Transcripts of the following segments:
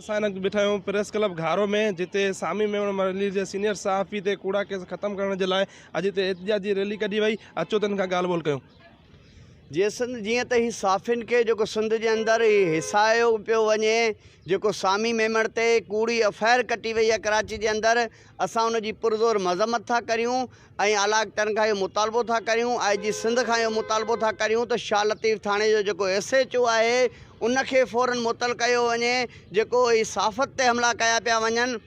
असां बीठा आहियूं प्रेस क्लब घारो में, जिते सामी मेमण मलिर जे सीनियर सहाफ़ी ते कूड़ा केस ख़त्म करण जे लाइ अॼु हिते एहतिजाजी रैली कढी वई। अचो त हिन खां ॻाल्हि ॿोल कयूं। जीअं त ही साफ़िन के जो सिंध के अंदर हिसायो पियो वञे, जो सामी मेमण ते कूड़ी अफेयर कटी वही है कराची के अंदर, असां उनकी पुरज़ोर मज़म्मत था करूँ, आला अख़्तरनि खां इहो मुतालबो था करूँ, IG सिंध खां इहो मुतालबो था करूँ तो शाह लतीफ़ थाने जो SHO है उनके फ़ौरन मुतल कयो वञे, जेको साफ़त ते हमला कया पिया वञनि,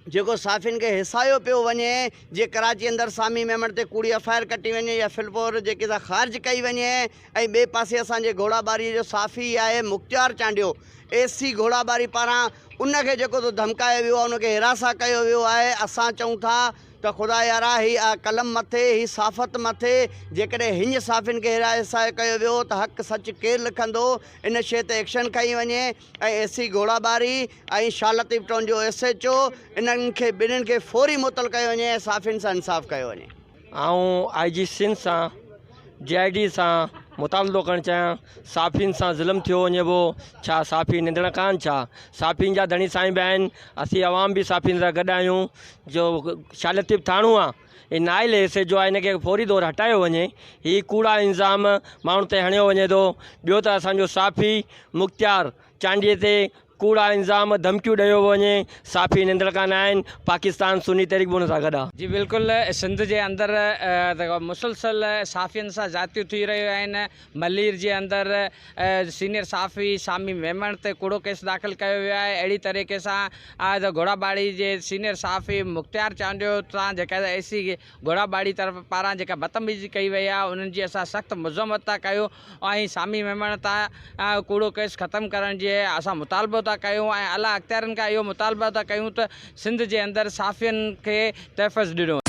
जो साफ़िन के हिसायो पियो वञे जे कराची अंदर सामी मेमण ते कूड़ी अफेयर कटी वञे या फिलपोर जेके ख़ारिज कई वञे। ऐं ॿिए पासे असांजे घोड़ाबारी जो साफ़ी आहे मुख्तियार चांडियो AC घोड़ाबारी पारां उनखे जेको तो धमकायो वियो आहे, उनखे हिरासा कयो वियो आहे। असां चऊं था त ख़ुदा यारा ही कलम मथे, ही साफ़त मथे, जेकॾहिं हिन साफ़िन के हिरासा कयो वियो त हक़ सच केरु लिखंदो, इन शइ ते एक्शन खई वञे। ऐं AC घोड़ाबारी ऐं शाह लतीफ़ टाउन जो SHO इन्हनि खे ॿिन्हिनि खे फौरी मुतल कयो वञे ऐं साफ़िन सां इंसाफ़ कयो वञे। IG सिंध सां JID सां मुतालबो करणु चाहियां, साफ़िन सां ज़ुल्म थियो वञे पियो, छा साफ़ी निंदड़ कान, छा साफ़िन जा धणी साईं बि आहिनि, असीं अवाम बि साफ़िन सां गॾु आहियूं। जो शाह लतीफ़ थाणो आहे ये नाइल SHO आहे, इनखे फौरी तौर हटायो वञे। ही कूड़ा इल्ज़ाम माण्हुनि ते हणियो वञे थो। ॿियो त असांजो साफ़ी मुख्तियार चांडीअ ते कूड़ा इल्ज़ाम धमकियूं ॾियो वञे, साफ़ी निंदड़ कान आहिनि, पाकिस्तान सुन्नी तहरीक उन सां गॾु आहे। जी बिल्कुलु, सिंध जे अंदरि मुसलसल साफ़ियुनि सां ज़ातियूं थी रहियूं आहिनि। मलीर जे अंदरि सीनियर साफ़ी सामी मेमण ते कूड़ो केस दाख़िल कयो वियो आहे। अहिड़ी तरीक़े सां घोड़ाबाड़ी जे सीनियर साफ़ी मुख्तियार चांडियो सां जेका AC घोड़ाबाड़ी तरफ़ पारां जेका बदतमीज़ी कई वई आहे, उन्हनि जी असां सख़्तु मज़म्मत था कयूं ऐं सामी मेमण तां कूड़ो केस ख़त्म करण जे असां मुतालबो था कयूं ऐं आला अख़्तियारनि खां इहो मुतालबो था कयूं त सिंध जे अंदरि साफ़ियुनि खे तहफ़ुज़ ॾिनो।